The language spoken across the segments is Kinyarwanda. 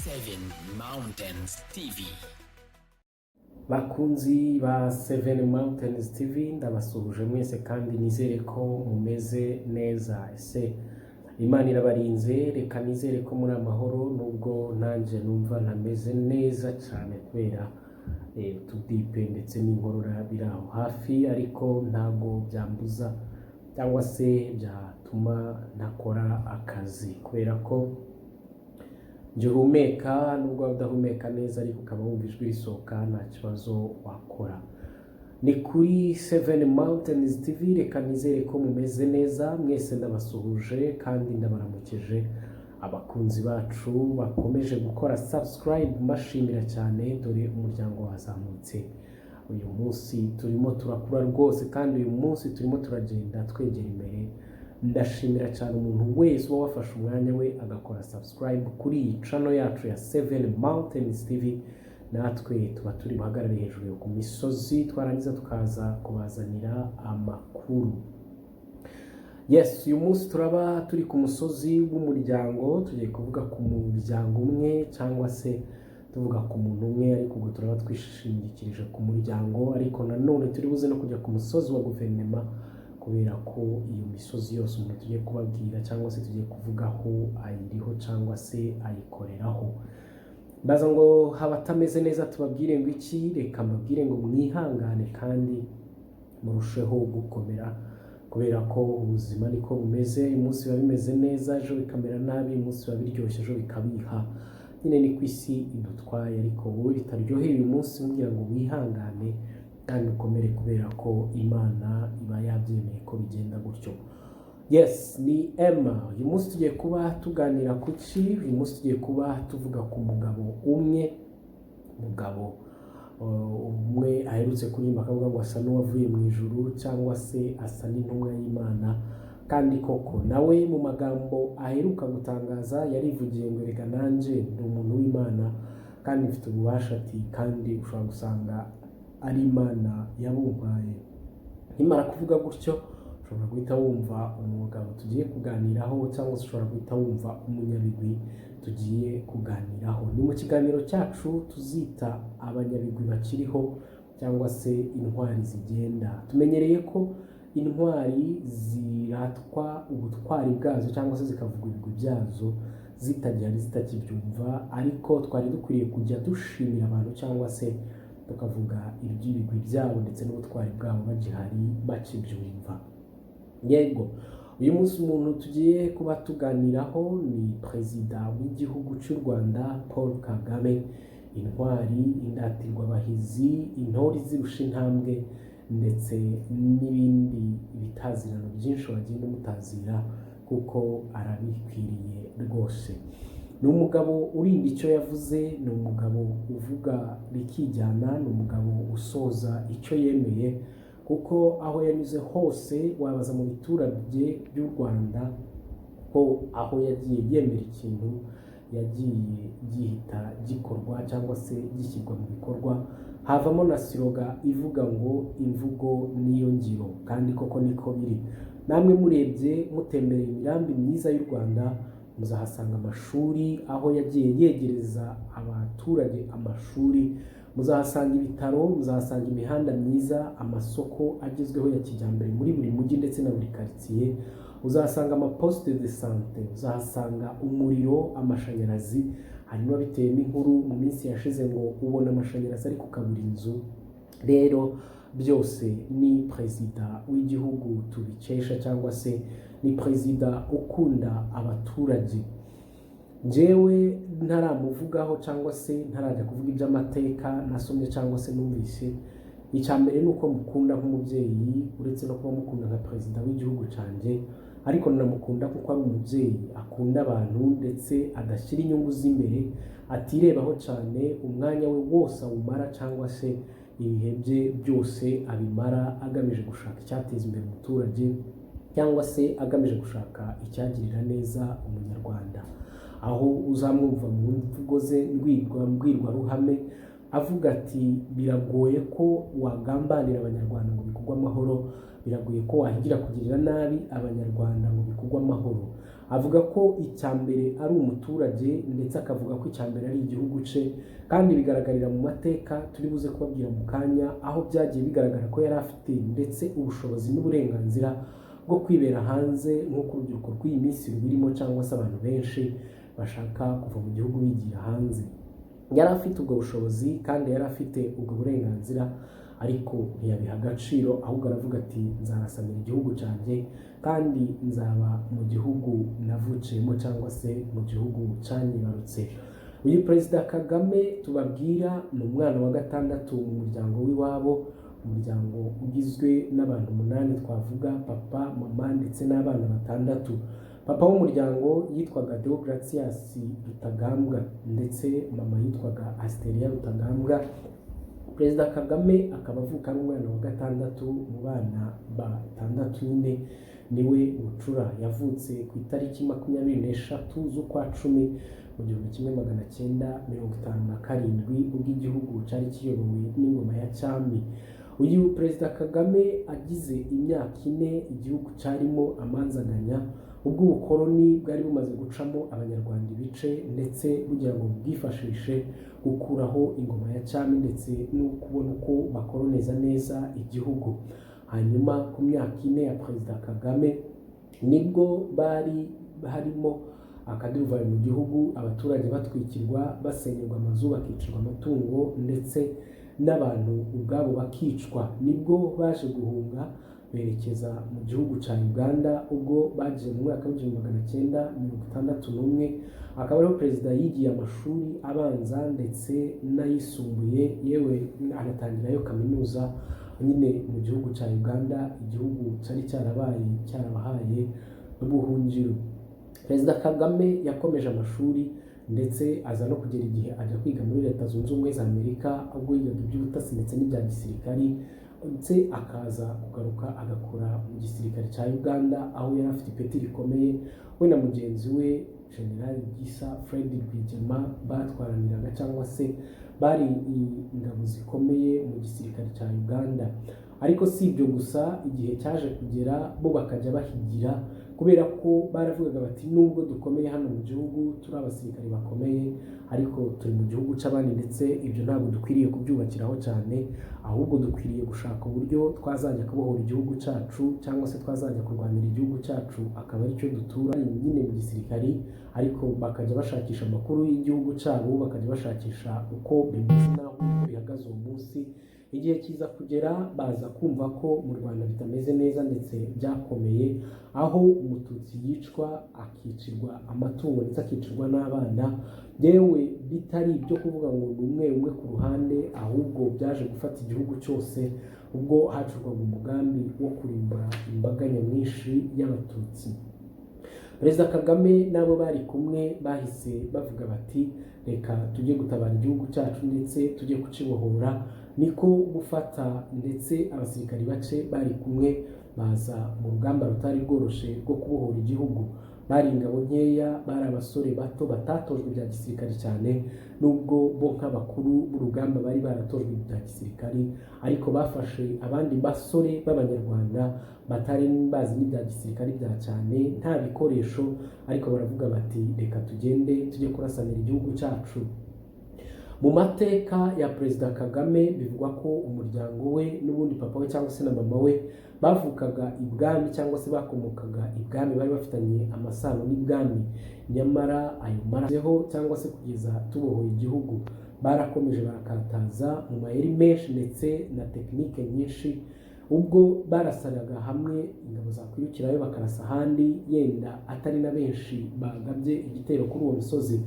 7 Mountains TV. Bakunzi ba 7 Mountains TV ndabasuhuje mwese kandi nizere ko mumeze neza. Ese Imana irabarinze, reka nizere ko muri amahoro nubwo nanje numva ntameze neza cyane kubera tudipe ndetse n'inkorora biraho hafi, ariko ntago byambuza cyangwa se byatuma ntakora akazi kubera ko njye nubwo udahumeka neza ariko ukaba wumva ijwi risohoka nta kibazo wakora. Ni kuri 7 Mountains TV, reka nizere ko mumeze neza mwese, ndabasuhuje kandi ndabaramukije. Abakunzi bacu bakomeje gukora subscribe mbashimira cyane, dore umuryango wazamutse. Uyu munsi turimo turakura rwose kandi uyu munsi turimo turagenda twegera imbere. Ndashimira cyane umuntu wese uba wafashe umwanya we agakora subscribe kuri iyi channel yacu ya 7 Mountains TV. Natwe tuba turi buhagarare hejuru ku misozi, twarangiza tukaza kubazanira amakuru. Yes, uyu munsi turaba turi ku musozi w'umuryango, tugiye kuvuga ku muryango umwe cyangwa se tuvuga ku muntu umwe, ariko ubwo turaba twishingikirije ku muryango, ariko nanone turi buze no kujya ku musozi wa guverinoma kubera ko iyo misozi yose umuntu tugiye kubabwira cyangwa se tugiye kuvugaho ayiriho cyangwa se ayikoreraho. Baza ngo habatameze neza tubabwire ngo iki, reka mbabwire ngo mwihangane kandi murusheho gukomera kubera ko ubuzima niko bumeze. Uyu munsi biba bimeze neza, ejo bikamera nabi, uyu munsi biba biryoshye, ejo bikabiha. Nyine ni ku isi idutwaye, ariko wowe bitaryoheye uyu munsi mugira ngo wihangane kandi ukomere kubera ko Imana iba yabyemeye ko bigenda gutyo. Yes, ni Emma. Uyu munsi tugiye kuba tuganira ku ki? Uyu munsi tugiye kuba tuvuga ku mugabo umwe aherutse kuririmba akavuga ngo asa n'uwavuye mu ijuru cyangwa se asa n'intumwa y'Imana, kandi koko nawe mu magambo aheruka gutangaza yarivugiye ngo rega nanje ndi umuntu w'Imana kandi mfite ububasha ati, kandi ushobora gusanga ari Imana yabumpaye. Nimara kuvuga gutyo ushobora guhita wumva umugabo tugiye kuganiraho, cyangwa se ushobora guhita wumva umunyabigwi tugiye kuganiraho. Ni mu kiganiro cyacu tuzita abanyabigwi bakiriho cyangwa se intwari zigenda. Tumenyereye ko intwari ziratwa ubutwari bwazo cyangwa se zikavuga ibigwi byazo zitagihari, zitakibyumva, ariko twari dukwiriye kujya dushimira abantu cyangwa se tukavuga iby'ibigwi byabo ndetse n'ubutwari bwabo bagihari bakibyumva. Yego, uyu munsi umuntu tugiye kuba tuganiraho ni perezida w'igihugu cy'u Rwanda Paul Kagame, intwari, indatirwabahizi, intore izirusha intambwe ndetse n'ibindi bitazirano byinshi wagenda umutazira kuko arabikwiriye rwose. Ni umugabo urinda icyo yavuze, ni umugabo uvuga rikijyana, ni umugabo usoza icyo yemeye, kuko aho yanyuze hose wabaza mu biturage by'u Rwanda ko aho yagiye yemera ikintu yagiye gihita gikorwa cyangwa se gishyirwa mu bikorwa. Havamo na siroga ivuga ngo imvugo niyo ngiro, kandi koko niko biri. Namwe murebye mutembereye imirambi myiza y'u Rwanda muzahasanga amashuri, aho yagiye yegereza abaturage amashuri, muzahasanga ibitaro, muzahasanga imihanda myiza, amasoko agezweho ya kijyambere muri buri mujyi ndetse na buri quartier, uzahasanga amaposte de santé, uzahasanga umuriro, amashanyarazi. Hanyuma bitewe n'inkuru mu minsi yashize ngo ubona amashanyarazi ariko ukabura inzu. Rero byose ni perezida w'igihugu tubikesha, cyangwa se ni perezida ukunda abaturage. Njyewe ntaramuvugaho cyangwa se ntarajya kuvuga iby'amateka nasomye cyangwa se numvise, icyambere ni uko mukunda nk'umubyeyi, uretse no kuba mukunda nka perezida w'igihugu cyanjye, ariko namukunda kuko ari umubyeyi akunda abantu ndetse adashyira inyungu z'imbere, atirebaho cyane, umwanya we wose awumara cyangwa se ibihe bye byose abimara agamije gushaka icyateza imbere umuturage cyangwa se agamije gushaka icyagirira neza umunyarwanda. Aho uzamwumva mu mvugo ze mbwirwaruhame avuga ati, biragoye ko wagambanira abanyarwanda ngo bikugwe amahoro, biragoye ko wahigira kugirira nabi abanyarwanda ngo bikugwe amahoro. avuga ko icyambere ari umuturage ndetse akavuga ko icyambere ari igihugu ce, kandi bigaragarira mu mateka turi buze kubabwira mu kanya, aho byagiye bigaragara ko yari afite ndetse ubushobozi n'uburenganzira bwo kwibera hanze nk'uko urubyiruko rw'iyi minsi rubirimo, cyangwa se abantu benshi bashaka kuva mu gihugu bigira hanze. Yari afite ubwo bushobozi kandi yari afite ubwo burenganzira, ariko ntiyabiha agaciro, ahubwo aravuga ati nzarasamira igihugu cyanjye kandi nzaba mu gihugu navukiyemo cyangwa se mu gihugu cyanyibarutse. Uyu Perezida Kagame tubabwira ni umwana wa gatandatu mu muryango w'iwabo, umuryango ugizwe n'abantu 8 twavuga papa, mama ndetse n'abana 6. Papa w'umuryango yitwaga Deogratias Rutagambwa ndetse mama yitwaga Asteria Rutagambwa. Perezida Kagame akaba avuka ari umwana wa gatandatu mu bana 6 nyine, niwe bucura. Yavutse ku itariki 23 z'ukwa 10 mu 1957 ubwo igihugu cyari kiyobowe n'ingoma ya cyami. Uyu Perezida Kagame agize imyaka 4 igihugu cyarimo amanzaganya, ubwo ubukoloni bwari bumaze gucamo abanyarwanda ibice ndetse kugira ngo bwifashishe gukuraho ingoma ya cyami ndetse no kubona uko bakoloneza neza igihugu. Hanyuma ku myaka 4 ya Perezida Kagame nibwo bari harimo akaduruvayo mu gihugu, abaturage batwikirwa, basenyerwa amazu, bakicirwa amatungo ndetse n'abantu ubwabo bakicwa. Nibwo baje guhunga berekeza mu gihugu cya Uganda, ubwo bagiye mu mwaka w'1961. akaba ariho perezida yigiye amashuri abanza ndetse n'ayisumbuye, yewe anatangirayo kaminuza nyine mu gihugu cya Uganda, igihugu cyari cyarabahaye ubuhungiro. Perezida Kagame yakomeje amashuri ndetse aza no kugera igihe ajya kwiga muri Leta Zunze Ubumwe za Amerika, ubwo yigaga iby'ubutasi ndetse n'ibya gisirikari, ndetse akaza kugaruka agakora mu gisirikare cya Uganda, aho yari afite ipeti rikomeye. We na mugenzi we General Gisa Fred Rwigema batwaraniraga cyangwa se bari ingabo zikomeye mu gisirikare cya Uganda. Ariko si ibyo gusa, igihe cyaje kugera bo bakajya bahigira, kubera ko baravugaga bati nubwo dukomeye hano mu gihugu turi abasirikare bakomeye, ariko turi mu gihugu cy'abandi ndetse ibyo ntabwo dukwiriye kubyubakiraho cyane, ahubwo dukwiriye gushaka uburyo twazajya kubohora igihugu cyacu cyangwa se twazajya kurwanira igihugu cyacu, akaba aricyo dutura nyine mu gisirikari. Ariko bakajya bashakisha amakuru y'igihugu cyabo, bakajya bashakisha uko bimeze naho bihagaze uwo munsi. Igihe kiza kugera baza kumva ko mu Rwanda bitameze neza ndetse byakomeye, aho umututsi yicwa akicirwa amatungo ndetse akicirwa n'abana, yewe bitari ibyo kuvuga ngo ni umwe umwe ku ruhande, ahubwo byaje gufata igihugu cyose, ubwo hacurwaga umugambi wo kurimbura imbaga nyamwinshi y'abatutsi. Perezida Kagame nabo bari kumwe bahise bavuga bati reka tujye gutabara igihugu cyacu ndetse tujye kucibohora. Niko gufata ndetse abasirikari bace bari kumwe baza mu rugamba rutari rworoshe rwo kubohora igihugu. Bari ingabo nkeya, bari abasore bato batatojwe bya gisirikari cyane, nubwo bo nk'abakuru b'urugamba bari baratojwe bya gisirikari, ariko bafashe abandi basore b'abanyarwanda batari bazi n'ibya gisirikari bya cyane, nta bikoresho, ariko baravuga bati reka tugende tujye kurasanira igihugu cyacu. Mu mateka ya Perezida Kagame bivugwa ko umuryango we n'ubundi papa we cyangwa se na mama we bavukaga ibwami cyangwa se bakomokaga ibwami, bari bafitanye amasano n'ibwami. Nyamara ayo marazeho cyangwa se kugeza tubohoye igihugu barakomeje barakataza mu mayeri menshi ndetse na tekinike nyinshi, ubwo barasanaga hamwe ingabo zakwirukirayo bakarasa ahandi, yenda atari na benshi bagabye igitero kuri uwo misozi.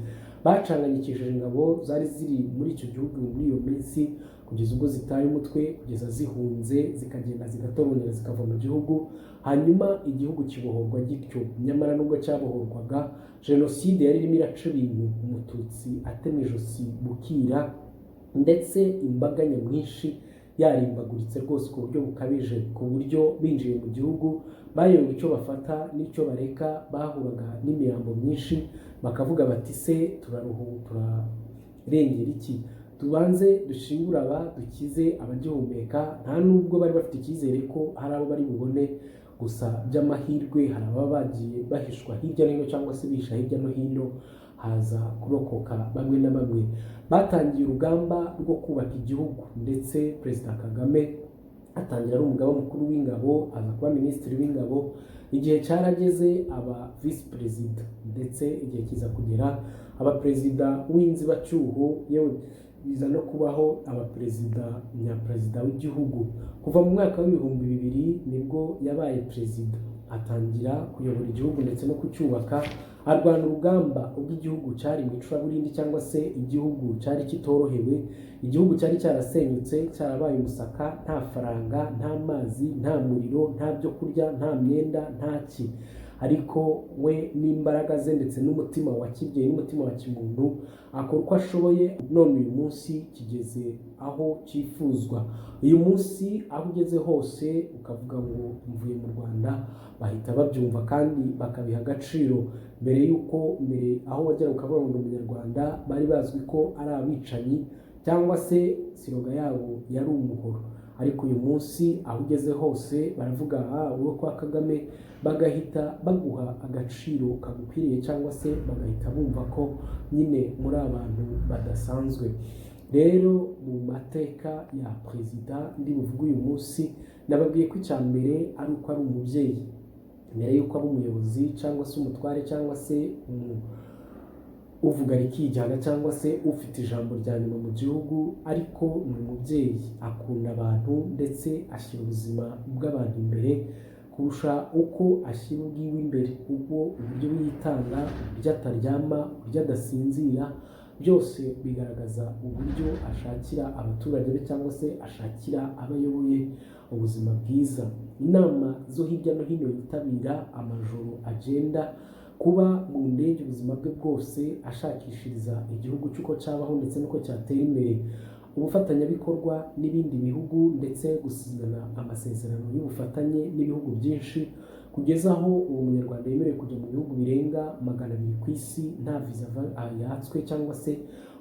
Bacanganyikishije ingabo zari ziri muri icyo gihugu muri iyo minsi, kugeza ubwo zitaye umutwe, kugeza zihunze zikagenda zigatorongera zikava mu gihugu, hanyuma igihugu kibohorwa gityo. Nyamara nubwo cyabohorwaga, jenoside yari irimo iraca ibintu, umututsi atema ijosi bukira, ndetse imbaga nyamwinshi yarimbaguritse rwose ku buryo bukabije, ku buryo binjiye mu gihugu bayobewe icyo bafata n'icyo bareka. Bahuraga n'imirambo myinshi bakavuga bati se turarengera iki? Tubanze dushingura aba dukize abagihumeka. Nta nubwo bari bafite icyizere ko hari abo bari bubone gusa by'amahirwe hari ababa bagiye bahishwa hirya no hino cyangwa se bisha hirya no hino, haza kurokoka bamwe na bamwe. Batangiye urugamba rwo kubaka igihugu, ndetse Perezida Kagame atangira ari umugaba mukuru w'ingabo, aza kuba minisitiri w'ingabo, igihe cyarageze aba visi perezida, ndetse igihe kiza kugera aba perezida w'inzibacyuho, yewe biza no kubaho abaperezida nyaperezida w'igihugu. Kuva mu mwaka w'ibihumbi 2000 nibwo yabaye perezida, atangira kuyobora igihugu ndetse no kucyubaka, arwana urugamba ubwo igihugu cyari mu icuraburindi cyangwa se igihugu cyari kitorohewe, igihugu cyari cyarasenyutse, cyarabaye umusaka, nta faranga, nta mazi, nta muriro, nta byo kurya, nta myenda, nta ki. Ariko we n'imbaraga ze ndetse n'umutima wa kibyeyi n'umutima wa kimuntu akora uko ashoboye, none uyu munsi kigeze aho cyifuzwa. Uyu munsi aho ugeze hose ukavuga ngo mvuye mu Rwanda, bahita babyumva kandi bakabiha agaciro. Mbere aho wagera ukavuga ngo umunyarwanda, bari bazwi ko ari abicanyi cyangwa se siroga yabo yari umuhoro. Ariko uyu munsi aho ugeze hose baravuga uwo kwa Kagame, bagahita baguha agaciro kagukwiriye, cyangwa se bagahita bumva ko nyine muri abantu badasanzwe. Rero mu mateka ya perezida ndi buvuga uyu munsi, nababwiye ko icya mbere ari uko ari umubyeyi, mbere yuko aba umuyobozi cyangwa se umutware cyangwa se uvuga rikijyana cyangwa se ufite ijambo rya nyuma mu gihugu, ariko ni umubyeyi. Akunda abantu ndetse ashyira ubuzima bw'abantu imbere kurusha uko ashyira ubwiwe imbere, kuko uburyo yitanga, uburyo ataryama, uburyo adasinzira, byose bigaragaza uburyo ashakira abaturage be cyangwa se ashakira abayoboye ubuzima bwiza. Inama zo hirya no hino yitabira, amajoro agenda, kuba mu ndege ubuzima bwe bwose ashakishiriza igihugu cy'uko cyabaho ndetse n'uko cyatera imbere, ubufatanyabikorwa n'ibindi bihugu, ndetse gusinyana amasezerano y'ubufatanye n'ibihugu byinshi, kugeza aho uwo munyarwanda yemerewe kujya mu bihugu birenga 200 ku isi nta viza yatswe cyangwa se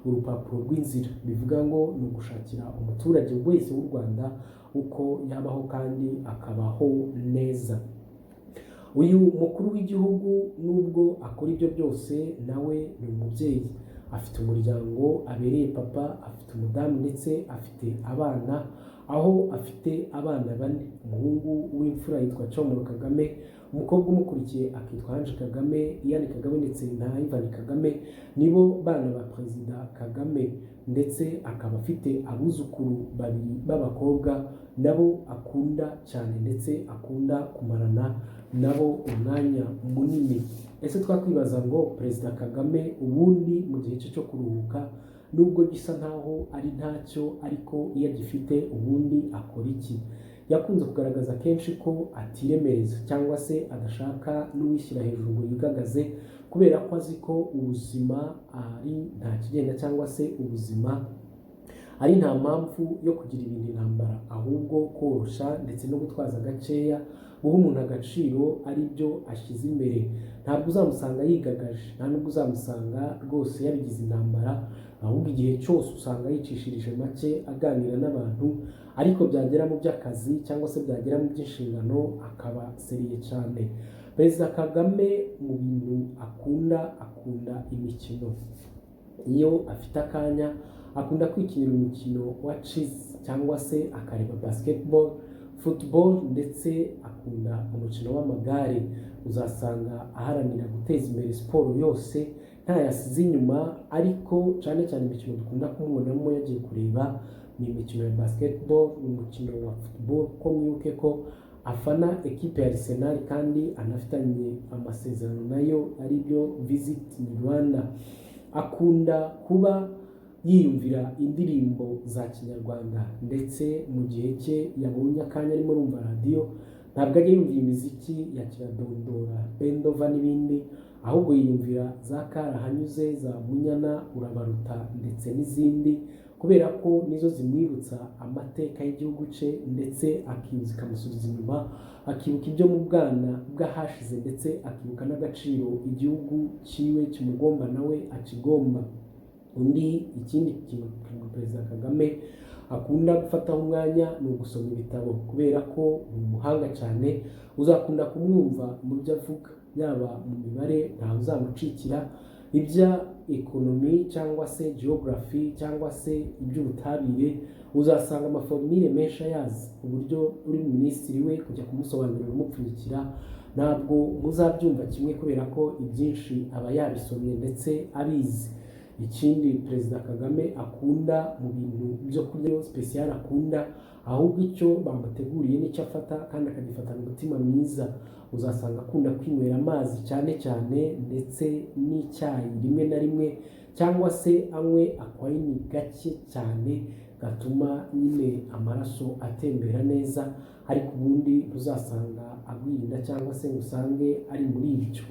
urupapuro rw'inzira. Bivuga ngo ni ugushakira umuturage wese w'u Rwanda uko yabaho kandi akabaho neza. Uyu mukuru w'igihugu nubwo akora ibyo byose, nawe ni umubyeyi. Afite umuryango abereye papa, afite umudamu ndetse afite abana, aho afite abana 4. Umuhungu w'imfura yitwa Cyomoro Kagame, umukobwa umukurikiye akitwa Ange Kagame, Iyane Kagame ndetse na Ivan Kagame, nibo bana ba Perezida Kagame, ndetse akaba afite abuzukuru 2 b'abakobwa nabo akunda cyane, ndetse akunda kumarana nabo umwanya munini. Ese twakwibaza ngo Perezida Kagame ubundi mu gihe cyo kuruhuka, nubwo gisa ntaho ari ntacyo, ariko iyo agifite ubundi akora iki? Yakunze kugaragaza kenshi ko atiremereza cyangwa se adashaka n'uwishyira hejuru ngo yigagaze, kubera ko azi ko ubuzima ari nta kigenda, cyangwa se ubuzima ari nta mpamvu yo kugira ibintu intambara, ahubwo korosha ndetse no gutwaza gakeya, guha umuntu agaciro ari byo ashyize imbere. Ntabwo uzamusanga yigagaje, nta nubwo uzamusanga rwose yabigize intambara, ahubwo igihe cyose usanga yicishirije make aganira n'abantu, ariko byagera mu by'akazi cyangwa se byagera mu by'inshingano akaba seriye cyane. Perezida Kagame mu bintu akunda imikino. Iyo afite akanya akunda kwikinira umukino wa chess cyangwa se akareba basketball, football, ndetse akunda umukino w'amagare. Uzasanga aharanira guteza imbere siporo yose ntayasize inyuma, ariko cyane cyane imikino dukunda kumubonamo yagiye kureba ni imikino ya basketball, umukino wa football, ko mwibuke ko afana ekipe ya Arsenal kandi anafitanye amasezerano nayo ari byo Visit Rwanda. Akunda kuba yiyumvira indirimbo za Kinyarwanda, ndetse mu gihe cye yabonye akanya arimo rumva radio, ntabwo ajya yumvira imiziki ya kiradondora, bendova n'ibindi, ahubwo yiyumvira za Karahanyuze, za Munyana, Urabaruta ndetse n'izindi, kubera ko nizo zimwibutsa amateka y'igihugu cye, ndetse akamusubiza inyuma, akibuka ibyo mu bwana bw'ahashize, ndetse akibuka n'agaciro igihugu cyiwe kimugomba nawe akigomba. Ikindi kintu Perezida Kagame akunda gufataho umwanya ni ugusoma ibitabo, kubera ko ni umuhanga cyane, uzakunda kumwumva mu byo avuga, yaba mu mibare ntawe uzamucikira, ibya ekonomi cyangwa se geography cyangwa se iby'ubutabire uzasanga amaformire menshi ayazi, uburyo uri minisitiri we kujya kumusobanurira umupfunyikira ntabwo muzabyumva kimwe, kubera ko ibyinshi aba yabisomye ndetse abizi. Ikindi Perezida Kagame akunda mu bintu byo kurya special akunda, ahubwo icyo bamuteguriye n'icyo afata kandi akagifatana umutima mwiza, uzasanga akunda kwinywera amazi cyane cyane ndetse n'icyayi rimwe na rimwe, cyangwa se anywe akwayini gake cyane gatuma nyine amaraso atembera neza, ariko ubundi uzasanga agwirinda cyangwa se usange ari muri ibyo.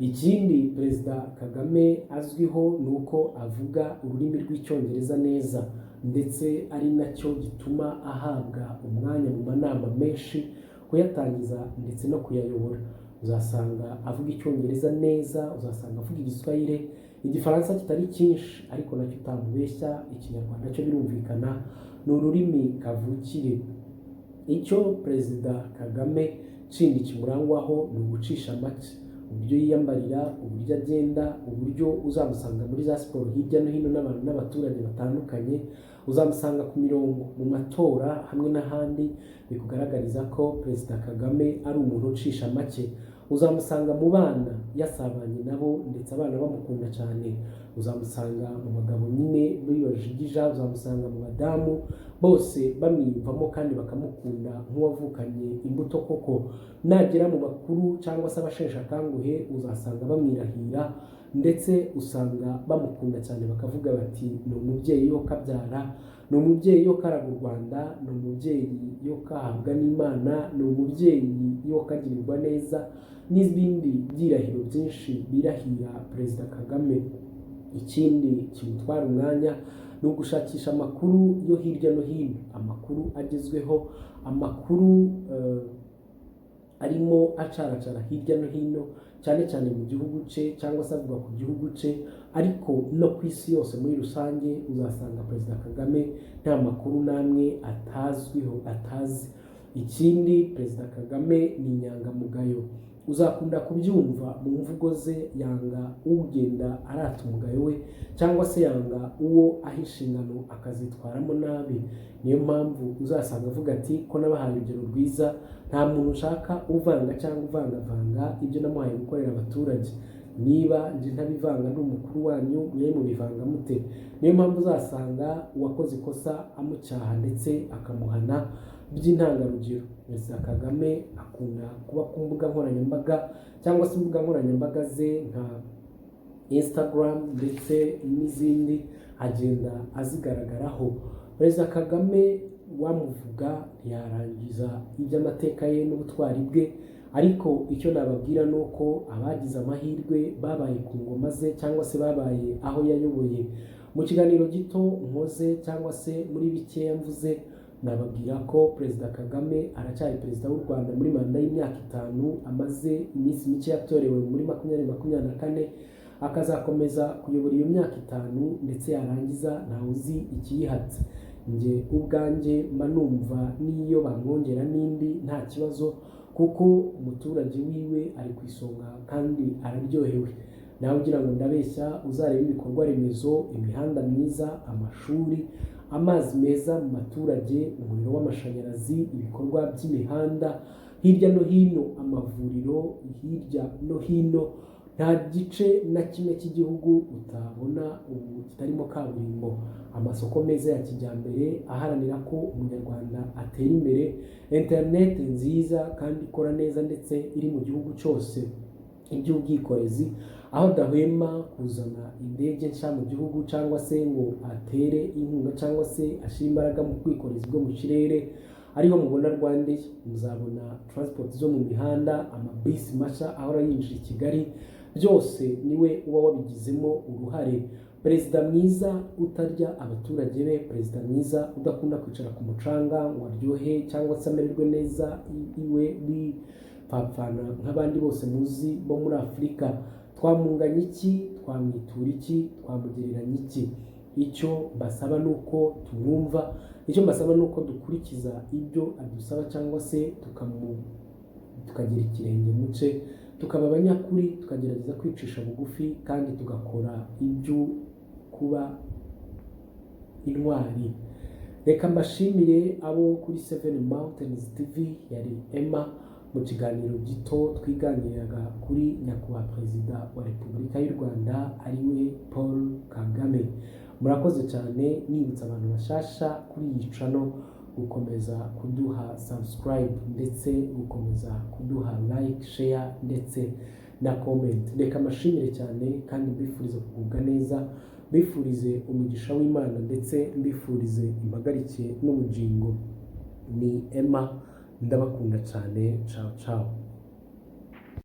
Ikindi Perezida Kagame azwiho ni uko avuga ururimi rw'icyongereza neza, ndetse ari nacyo gituma ahabwa umwanya mu manama menshi, kuyatangiza ndetse no kuyayobora. Uzasanga avuga icyongereza neza, uzasanga avuga igiswahili, igifaransa kitari cyinshi ariko nacyo utamubeshya, ikinyarwanda cyo birumvikana, ni ururimi kavukire. Icyo Perezida Kagame kindi kimurangwaho ni ugucisha make, uburyo yiyambarira, uburyo agenda, uburyo uzamusanga muri za siporo hirya no hino n'abantu n'abaturage batandukanye, uzamusanga ku mirongo mu matora hamwe n'ahandi, bikugaragariza ko Perezida Kagame ari umuntu ucisha make. Uzamusanga mu bana yasabanye nabo ndetse abana bamukunda cyane, uzamusanga mu bagabo nyine biyojigija, uzamusanga mu badamu bose bamwiyumvamo kandi bakamukunda nk'uwavukanye imbuto koko. Nagera mu bakuru cyangwa se abasheshe akanguhe uzasanga bamwirahira, ndetse usanga bamukunda cyane bakavuga bati ni umubyeyi wo kabyara, ni umubyeyi wo karaga u Rwanda, ni umubyeyi yo kahabwa n'Imana, ni umubyeyi yo kagirirwa neza, n'ibindi byirahiro byinshi birahira Perezida Kagame. Ikindi kimutwara umwanya ni ugushakisha amakuru yo hirya no hino, amakuru agezweho, amakuru arimo acaracara hirya no hino, cyane cyane mu gihugu cye cyangwa se avuga ku gihugu cye, ariko no ku isi yose muri rusange. Uzasanga Perezida Kagame nta makuru namwe atazi. Ikindi Perezida Kagame ni inyangamugayo, uzakunda kubyumva mu mvugo ze, yanga ugenda arata umugayo we cyangwa se yanga uwo aha inshingano akazitwaramo nabi. Niyo mpamvu uzasanga avuga ati ko nabahaye urugero rwiza, nta muntu ushaka uvanga cyangwa uvangavanga ibyo namuhaye gukorera abaturage. Niba nje ntabivanga ndi umukuru wanyu, mwe mubivanga mute? Niyo mpamvu uzasanga uwakoze ikosa amucyaha ndetse akamuhana by'intangarugero. Perezida Kagame akunda kuba ku mbuga nkoranyambaga cyangwa se imbuga nkoranyambaga ze nka Instagram ndetse n'izindi, agenda azigaragaraho. Perezida Kagame wamuvuga ntiyarangiza iby'amateka ye n'ubutwari bwe, ariko icyo nababwira ni uko abagize amahirwe babaye ku ngoma ze cyangwa se babaye aho yayoboye. Mu kiganiro gito nkoze cyangwa se muri bikeya mvuze, nababwira ko Perezida Kagame aracyari Perezida w'u Rwanda muri manda y'imyaka 5, amaze iminsi mike yatorewe muri 2024, akazakomeza kuyobora iyo myaka 5 ndetse yarangiza ntawe uzi ikiyihatse. Nge ubwanjye mba numva n'iyo bamwongera n'indi nta kibazo, kuko umuturage wiwe ari ku isonga kandi araryohewe. Nawe ugira ngo ndabeshya, uzareba ibikorwa remezo, imihanda myiza, amashuri, amazi meza mu baturage, umuriro w'amashanyarazi, ibikorwa by'imihanda hirya no hino, amavuriro hirya no hino, nta gice na kimwe cy'igihugu utabona ubu kitarimo kaburimbo. Amasoko meza ya kijyambere aharanira ko umunyarwanda atera imbere, internet nziza kandi ikora neza ndetse iri mu gihugu cyose, iby'ubwikorezi aho adahwema kuzana indege nshya mu gihugu cyangwa se ngo atere inkunga cyangwa se ashyire imbaraga mu bwikorezi bwo mu kirere, ariho mubona Rwanda. Muzabona transport zo mu mihanda, amabisi mashya ahora yinjira i Kigali, byose niwe uba wabigizemo uruhare. Perezida mwiza utarya abaturage be, perezida mwiza udakunda kwicara ku mucanga ngo aryohe cyangwa se amererwe neza iwe bipfapfana nk'abandi bose muzi bo muri Afurika. Twamunganya iki? Twamwitura iki? Twamugereranya iki? icyo basaba nuko tumwumva, icyo basaba nuko dukurikiza ibyo adusaba cyangwa se tukagira ikirenge muce, tukaba abanyakuri, tukagerageza kwicisha bugufi kandi tugakora ibyo kuba intwari. Reka mbashimire abo kuri 7 Mountains TV, yari Emma mu kiganiro gito twiganiraga kuri nyakubahwa perezida wa Repubulika y'u Rwanda ariwe Paul Kagame. Murakoze cyane, nibutsa abantu bashasha kuri iyi channel gukomeza kuduha subscribe ndetse gukomeza kuduha like, share ndetse na comment. Reka mbashimire cyane kandi mbifurize kugubwa neza, mbifurize umugisha w'Imana ndetse mbifurize impagarike n'ubugingo. Ni Emma, ndabakunda cyane. Ciao ciao.